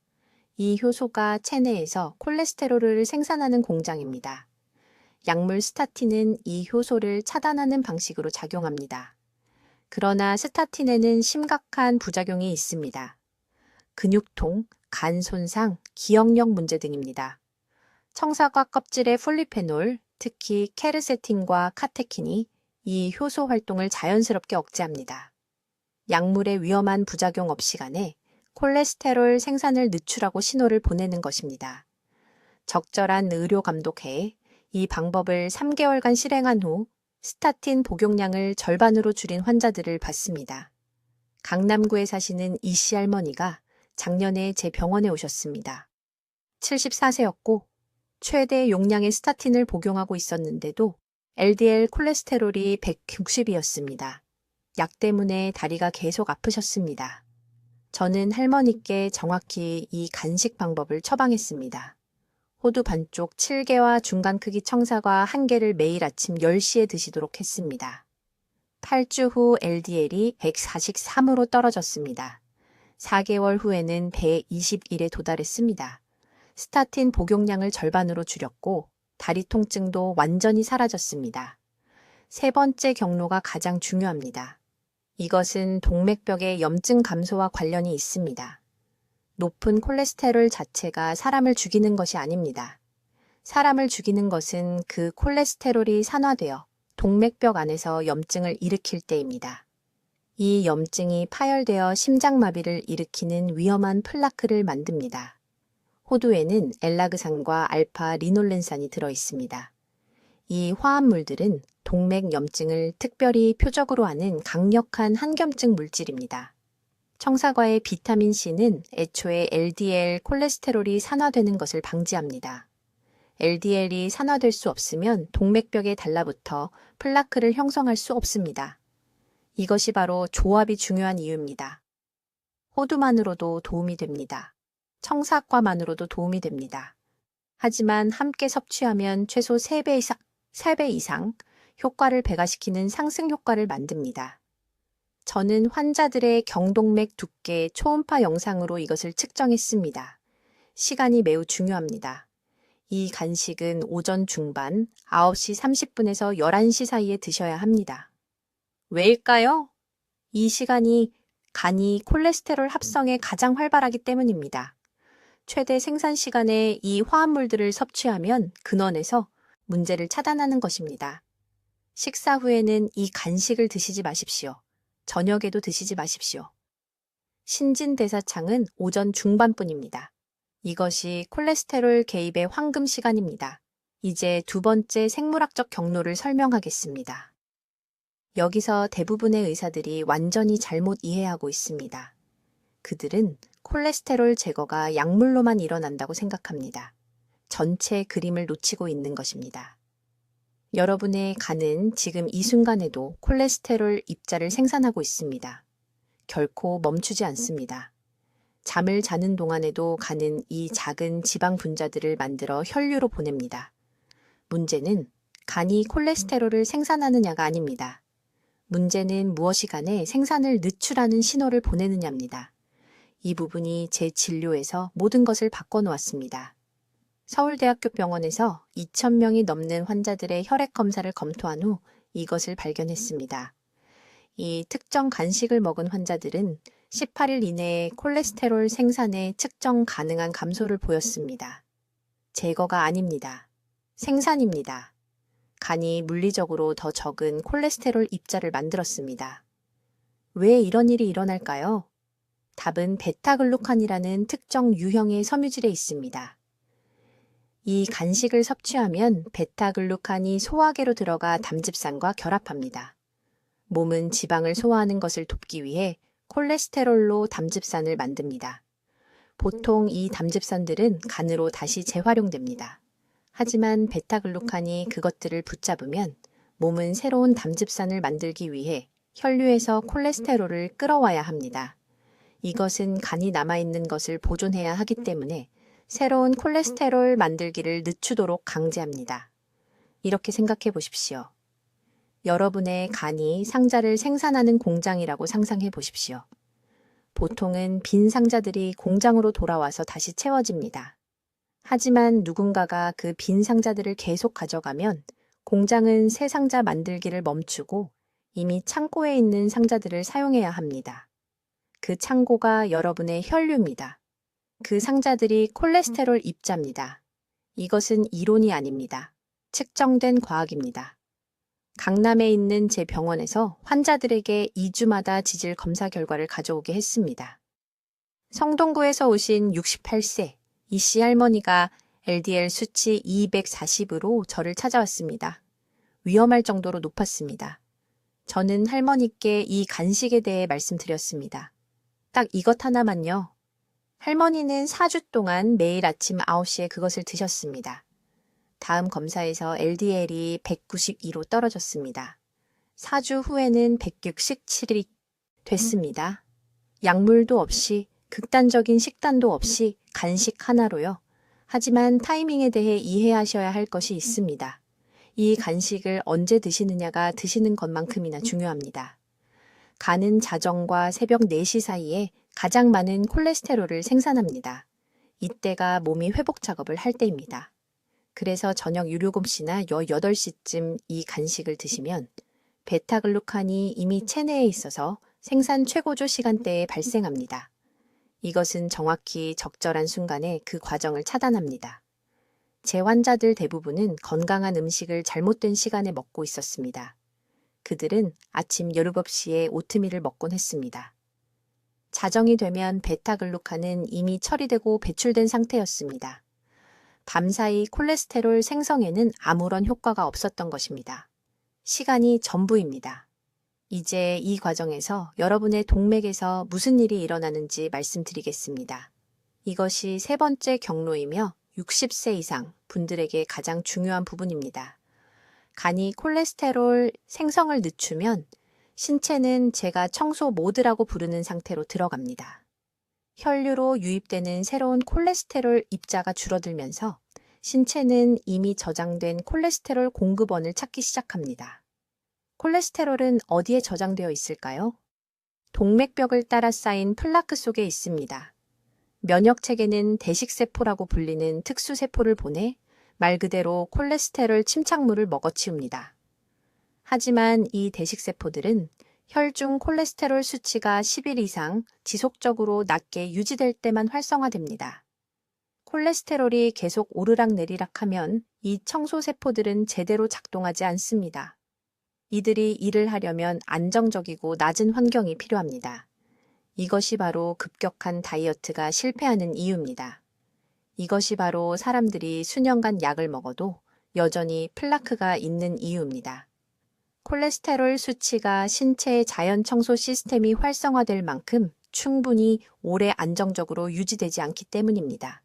이 효소가 체내에서 콜레스테롤을 생산하는 공장입니다. 약물 스타틴은 이 효소를 차단하는 방식으로 작용합니다. 그러나 스타틴에는 심각한 부작용이 있습니다. 근육통, 간 손상, 기억력 문제 등입니다. 청사과 껍질의 폴리페놀, 특히 케르세틴과 카테킨이 이 효소 활동을 자연스럽게 억제합니다. 약물의 위험한 부작용 없이 간에 콜레스테롤 생산을 늦추라고 신호를 보내는 것입니다. 적절한 의료 감독해 이 방법을 3개월간 실행한 후 스타틴 복용량을 절반으로 줄인 환자들을 봤습니다. 강남구에 사시는 이씨 할머니가 작년에 제 병원에 오셨습니다. 74세였고 최대 용량의 스타틴을 복용하고 있었는데도 LDL 콜레스테롤이 160이었습니다. 약 때문에 다리가 계속 아프셨습니다. 저는 할머니께 정확히 이 간식 방법을 처방했습니다. 호두 반쪽 7개와 중간 크기 청사과 1개를 매일 아침 10시에 드시도록 했습니다. 8주 후 LDL이 143으로 떨어졌습니다. 4개월 후에는 121에 도달했습니다. 스타틴 복용량을 절반으로 줄였고 다리 통증도 완전히 사라졌습니다. 세 번째 경로가 가장 중요합니다. 이것은 동맥벽의 염증 감소와 관련이 있습니다. 높은 콜레스테롤 자체가 사람을 죽이는 것이 아닙니다. 사람을 죽이는 것은 그 콜레스테롤이 산화되어 동맥벽 안에서 염증을 일으킬 때입니다. 이 염증이 파열되어 심장마비를 일으키는 위험한 플라크를 만듭니다. 호두에는 엘라그산과 알파 리놀렌산이 들어있습니다. 이 화합물들은 동맥 염증을 특별히 표적으로 하는 강력한 항염증 물질입니다. 청사과의 비타민C는 애초에 LDL 콜레스테롤이 산화되는 것을 방지합니다. LDL이 산화될 수 없으면 동맥벽에 달라붙어 플라크를 형성할 수 없습니다. 이것이 바로 조합이 중요한 이유입니다. 호두만으로도 도움이 됩니다. 청사과만으로도 도움이 됩니다. 하지만 함께 섭취하면 최소 3배 이상 효과를 배가시키는 상승 효과를 만듭니다. 저는 환자들의 경동맥 두께 초음파 영상으로 이것을 측정했습니다. 시간이 매우 중요합니다. 이 간식은 오전 중반 9시 30분에서 11시 사이에 드셔야 합니다. 왜일까요? 이 시간이 간이 콜레스테롤 합성에 가장 활발하기 때문입니다. 최대 생산 시간에 이 화합물들을 섭취하면 근원에서 문제를 차단하는 것입니다. 식사 후에는 이 간식을 드시지 마십시오. 저녁에도 드시지 마십시오. 신진대사창은 오전 중반뿐입니다. 이것이 콜레스테롤 개입의 황금 시간입니다. 이제 두 번째 생물학적 경로를 설명하겠습니다. 여기서 대부분의 의사들이 완전히 잘못 이해하고 있습니다. 그들은 콜레스테롤 제거가 약물로만 일어난다고 생각합니다. 전체 그림을 놓치고 있는 것입니다. 여러분의 간은 지금 이 순간에도 콜레스테롤 입자를 생산하고 있습니다. 결코 멈추지 않습니다. 잠을 자는 동안에도 간은 이 작은 지방 분자들을 만들어 혈류로 보냅니다. 문제는 간이 콜레스테롤을 생산하느냐가 아닙니다. 문제는 무엇이 간에 생산을 늦추라는 신호를 보내느냐입니다. 이 부분이 제 진료에서 모든 것을 바꿔놓았습니다. 서울대학교 병원에서 2,000명이 넘는 환자들의 혈액 검사를 검토한 후 이것을 발견했습니다. 이 특정 간식을 먹은 환자들은 18일 이내에 콜레스테롤 생산에 측정 가능한 감소를 보였습니다. 제거가 아닙니다. 생산입니다. 간이 물리적으로 더 적은 콜레스테롤 입자를 만들었습니다. 왜 이런 일이 일어날까요? 답은 베타글루칸이라는 특정 유형의 섬유질에 있습니다. 이 간식을 섭취하면 베타글루칸이 소화계로 들어가 담즙산과 결합합니다. 몸은 지방을 소화하는 것을 돕기 위해 콜레스테롤로 담즙산을 만듭니다. 보통 이 담즙산들은 간으로 다시 재활용됩니다. 하지만 베타글루칸이 그것들을 붙잡으면 몸은 새로운 담즙산을 만들기 위해 혈류에서 콜레스테롤을 끌어와야 합니다. 이것은 간이 남아있는 것을 보존해야 하기 때문에 새로운 콜레스테롤 만들기를 늦추도록 강제합니다. 이렇게 생각해 보십시오. 여러분의 간이 상자를 생산하는 공장이라고 상상해 보십시오. 보통은 빈 상자들이 공장으로 돌아와서 다시 채워집니다. 하지만 누군가가 그 빈 상자들을 계속 가져가면 공장은 새 상자 만들기를 멈추고 이미 창고에 있는 상자들을 사용해야 합니다. 그 창고가 여러분의 혈류입니다. 그 상자들이 콜레스테롤 입자입니다. 이것은 이론이 아닙니다. 측정된 과학입니다. 강남에 있는 제 병원에서 환자들에게 2주마다 지질 검사 결과를 가져오게 했습니다. 성동구에서 오신 68세 이씨 할머니가 LDL 수치 240으로 저를 찾아왔습니다. 위험할 정도로 높았습니다. 저는 할머니께 이 간식에 대해 말씀드렸습니다. 딱 이것 하나만요. 할머니는 4주 동안 매일 아침 9시에 그것을 드셨습니다. 다음 검사에서 LDL이 192로 떨어졌습니다. 4주 후에는 167이 됐습니다. 약물도 없이, 극단적인 식단도 없이 간식 하나로요. 하지만 타이밍에 대해 이해하셔야 할 것이 있습니다. 이 간식을 언제 드시느냐가 드시는 것만큼이나 중요합니다. 간은 자정과 새벽 4시 사이에 가장 많은 콜레스테롤을 생산합니다. 이때가 몸이 회복 작업을 할 때입니다. 그래서 저녁 7시나 8시쯤 이 간식을 드시면 베타글루칸이 이미 체내에 있어서 생산 최고조 시간대에 발생합니다. 이것은 정확히 적절한 순간에 그 과정을 차단합니다. 제 환자들 대부분은 건강한 음식을 잘못된 시간에 먹고 있었습니다. 그들은 아침 7시에 오트밀을 먹곤 했습니다. 자정이 되면 베타글루칸은 이미 처리되고 배출된 상태였습니다. 밤사이 콜레스테롤 생성에는 아무런 효과가 없었던 것입니다. 시간이 전부입니다. 이제 이 과정에서 여러분의 동맥에서 무슨 일이 일어나는지 말씀드리겠습니다. 이것이 세 번째 경로이며 60세 이상 분들에게 가장 중요한 부분입니다. 간이 콜레스테롤 생성을 늦추면 신체는 제가 청소 모드라고 부르는 상태로 들어갑니다. 혈류로 유입되는 새로운 콜레스테롤 입자가 줄어들면서 신체는 이미 저장된 콜레스테롤 공급원을 찾기 시작합니다. 콜레스테롤은 어디에 저장되어 있을까요? 동맥벽을 따라 쌓인 플라크 속에 있습니다. 면역체계는 대식세포라고 불리는 특수세포를 보내 말 그대로 콜레스테롤 침착물을 먹어치웁니다. 하지만 이 대식세포들은 혈중 콜레스테롤 수치가 10일 이상 지속적으로 낮게 유지될 때만 활성화됩니다. 콜레스테롤이 계속 오르락내리락하면 이 청소세포들은 제대로 작동하지 않습니다. 이들이 일을 하려면 안정적이고 낮은 환경이 필요합니다. 이것이 바로 급격한 다이어트가 실패하는 이유입니다. 이것이 바로 사람들이 수년간 약을 먹어도 여전히 플라크가 있는 이유입니다. 콜레스테롤 수치가 신체의 자연 청소 시스템이 활성화될 만큼 충분히 오래 안정적으로 유지되지 않기 때문입니다.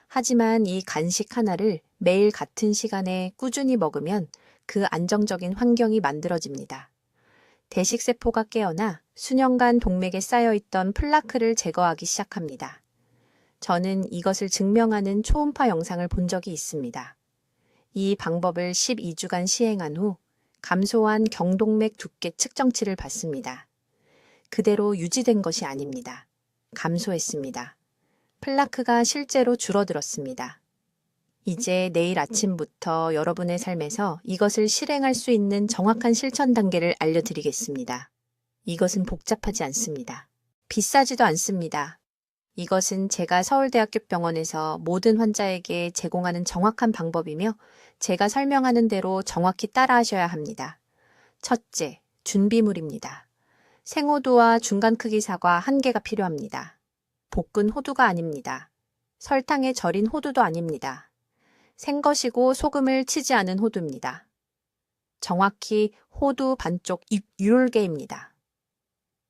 하지만 이 간식 하나를 매일 같은 시간에 꾸준히 먹으면 그 안정적인 환경이 만들어집니다. 대식세포가 깨어나 수년간 동맥에 쌓여있던 플라크를 제거하기 시작합니다. 저는 이것을 증명하는 초음파 영상을 본 적이 있습니다. 이 방법을 12주간 시행한 후 감소한 경동맥 두께 측정치를 받습니다. 그대로 유지된 것이 아닙니다. 감소했습니다. 플라크가 실제로 줄어들었습니다. 이제 내일 아침부터 여러분의 삶에서 이것을 실행할 수 있는 정확한 실천 단계를 알려드리겠습니다. 이것은 복잡하지 않습니다. 비싸지도 않습니다. 이것은 제가 서울대학교 병원에서 모든 환자에게 제공하는 정확한 방법이며 제가 설명하는 대로 정확히 따라하셔야 합니다. 첫째, 준비물입니다. 생호두와 중간 크기 사과 1개가 필요합니다. 볶은 호두가 아닙니다. 설탕에 절인 호두도 아닙니다. 생것이고 소금을 치지 않은 호두입니다. 정확히 호두 반쪽 유골개입니다.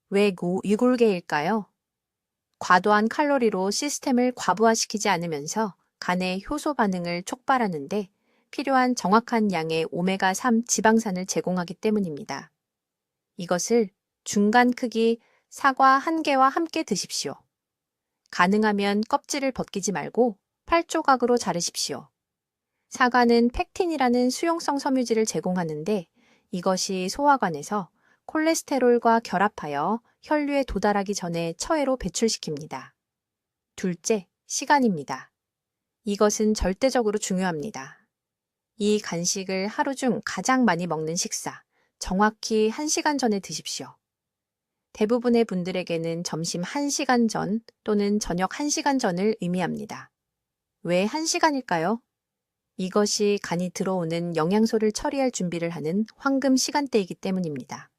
왜 유골개일까요? 과도한 칼로리로 시스템을 과부하시키지 않으면서 간의 효소 반응을 촉발하는데 필요한 정확한 양의 오메가3 지방산을 제공하기 때문입니다. 이것을 중간 크기 사과 1개와 함께 드십시오. 가능하면 껍질을 벗기지 말고 8조각으로 자르십시오. 사과는 팩틴이라는 수용성 섬유질을 제공하는데 이것이 소화관에서 콜레스테롤과 결합하여 혈류에 도달하기 전에 처해로 배출시킵니다. 둘째, 시간입니다. 이것은 절대적으로 중요합니다. 이 간식을 하루 중 가장 많이 먹는 식사, 정확히 1시간 전에 드십시오. 대부분의 분들에게는 점심 1시간 전 또는 저녁 1시간 전을 의미합니다. 왜 1시간일까요? 이것이 간이 들어오는 영양소를 처리할 준비를 하는 황금 시간대이기 때문입니다.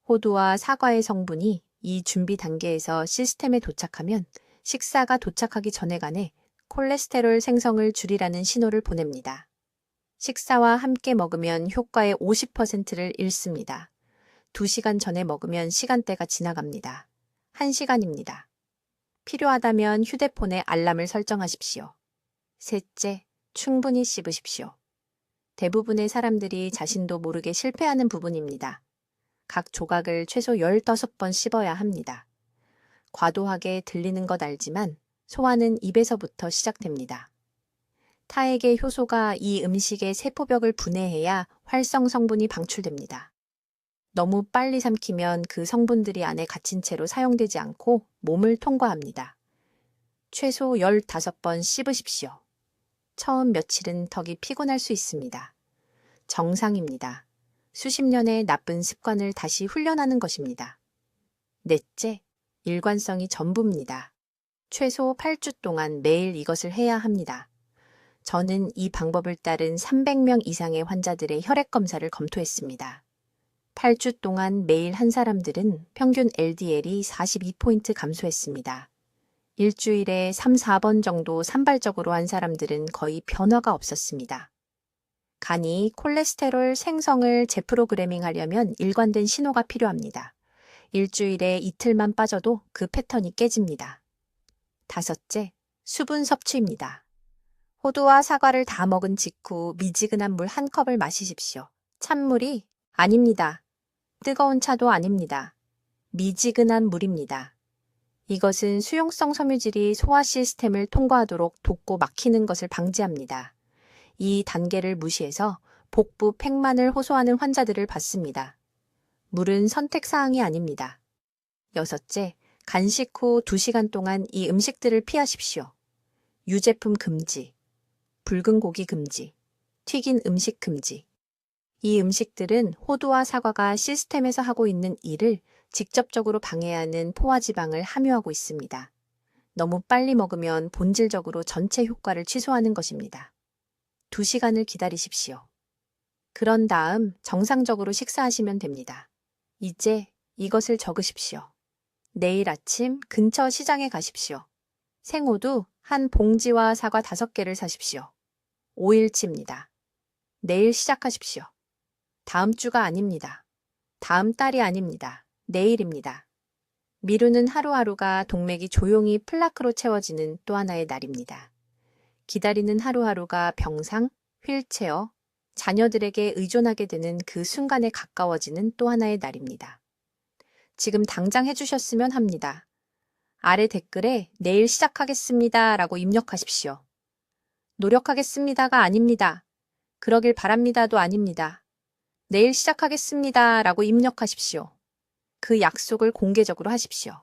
호두와 사과의 성분이 이 준비 단계에서 시스템에 도착하면 식사가 도착하기 전에 간에 콜레스테롤 생성을 줄이라는 신호를 보냅니다. 식사와 함께 먹으면 효과의 50%를 잃습니다. 2시간 전에 먹으면 시간대가 지나갑니다. 1시간입니다. 필요하다면 휴대폰에 알람을 설정하십시오. 셋째, 충분히 씹으십시오. 대부분의 사람들이 자신도 모르게 실패하는 부분입니다. 각 조각을 최소 15번 씹어야 합니다. 과도하게 들리는 것 알지만 소화는 입에서부터 시작됩니다. 타액의 효소가 이 음식의 세포벽을 분해해야 활성 성분이 방출됩니다. 너무 빨리 삼키면 그 성분들이 안에 갇힌 채로 사용되지 않고 몸을 통과합니다. 최소 15번 씹으십시오. 처음 며칠은 턱이 피곤할 수 있습니다. 정상입니다. 수십 년의 나쁜 습관을 다시 훈련하는 것입니다. 넷째, 일관성이 전부입니다. 최소 8주 동안 매일 이것을 해야 합니다. 저는 이 방법을 따른 300명 이상의 환자들의 혈액 검사를 검토했습니다. 8주 동안 매일 한 사람들은 평균 LDL이 42포인트 감소했습니다. 일주일에 3, 4번 정도 산발적으로 한 사람들은 거의 변화가 없었습니다. 간이 콜레스테롤 생성을 재프로그래밍 하려면 일관된 신호가 필요합니다. 일주일에 이틀만 빠져도 그 패턴이 깨집니다. 다섯째, 수분 섭취입니다. 호두와 사과를 다 먹은 직후 미지근한 물 1컵을 마시십시오. 찬물이 아닙니다. 뜨거운 차도 아닙니다. 미지근한 물입니다. 이것은 수용성 섬유질이 소화 시스템을 통과하도록 돕고 막히는 것을 방지합니다. 이 단계를 무시해서 복부 팽만을 호소하는 환자들을 봤습니다. 물은 선택사항이 아닙니다. 여섯째, 간식 후 2시간 동안 이 음식들을 피하십시오. 유제품 금지, 붉은 고기 금지, 튀긴 음식 금지. 이 음식들은 호두와 사과가 시스템에서 하고 있는 일을 직접적으로 방해하는 포화지방을 함유하고 있습니다. 너무 빨리 먹으면 본질적으로 전체 효과를 취소하는 것입니다. 2시간을 기다리십시오. 그런 다음 정상적으로 식사하시면 됩니다. 이제 이것을 적으십시오. 내일 아침 근처 시장에 가십시오. 생호두 한 봉지와 사과 5개를 사십시오. 5일치입니다. 내일 시작하십시오. 다음 주가 아닙니다. 다음 달이 아닙니다. 내일입니다. 미루는 하루하루가 동맥이 조용히 플라크로 채워지는 또 하나의 날입니다. 기다리는 하루하루가 병상, 휠체어, 자녀들에게 의존하게 되는 그 순간에 가까워지는 또 하나의 날입니다. 지금 당장 해주셨으면 합니다. 아래 댓글에 내일 시작하겠습니다 라고 입력하십시오. 노력하겠습니다가 아닙니다. 그러길 바랍니다도 아닙니다. 내일 시작하겠습니다 라고 입력하십시오. 그 약속을 공개적으로 하십시오.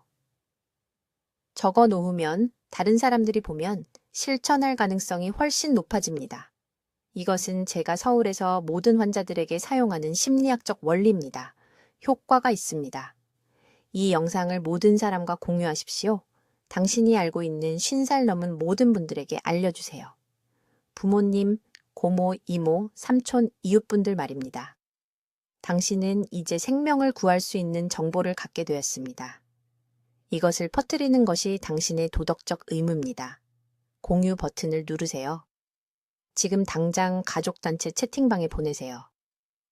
적어 놓으면 다른 사람들이 보면 실천할 가능성이 훨씬 높아집니다. 이것은 제가 서울에서 모든 환자들에게 사용하는 심리학적 원리입니다. 효과가 있습니다. 이 영상을 모든 사람과 공유하십시오. 당신이 알고 있는 50살 넘은 모든 분들에게 알려주세요. 부모님, 고모, 이모, 삼촌, 이웃분들 말입니다. 당신은 이제 생명을 구할 수 있는 정보를 갖게 되었습니다. 이것을 퍼뜨리는 것이 당신의 도덕적 의무입니다. 공유 버튼을 누르세요. 지금 당장 가족단체 채팅방에 보내세요.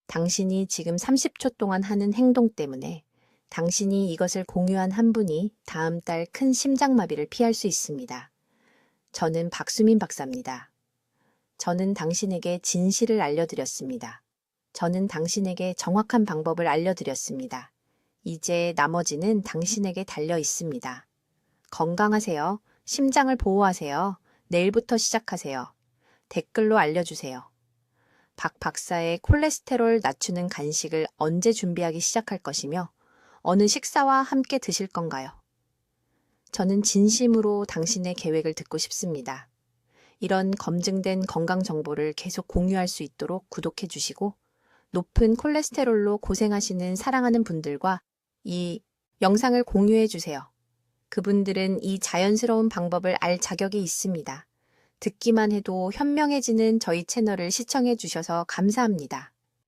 당신이 지금 30초 동안 하는 행동 때문에 당신이 이것을 공유한 한 분이 다음 달 큰 심장마비를 피할 수 있습니다. 저는 박수민 박사입니다. 저는 당신에게 진실을 알려드렸습니다. 저는 당신에게 정확한 방법을 알려드렸습니다. 이제 나머지는 당신에게 달려 있습니다. 건강하세요. 심장을 보호하세요. 내일부터 시작하세요. 댓글로 알려주세요. 박 박사의 콜레스테롤 낮추는 간식을 언제 준비하기 시작할 것이며 어느 식사와 함께 드실 건가요? 저는 진심으로 당신의 계획을 듣고 싶습니다. 이런 검증된 건강 정보를 계속 공유할 수 있도록 구독해 주시고 높은 콜레스테롤로 고생하시는 사랑하는 분들과 이 영상을 공유해 주세요. 그분들은 이 자연스러운 방법을 알 자격이 있습니다. 듣기만 해도 현명해지는 저희 채널을 시청해 주셔서 감사합니다.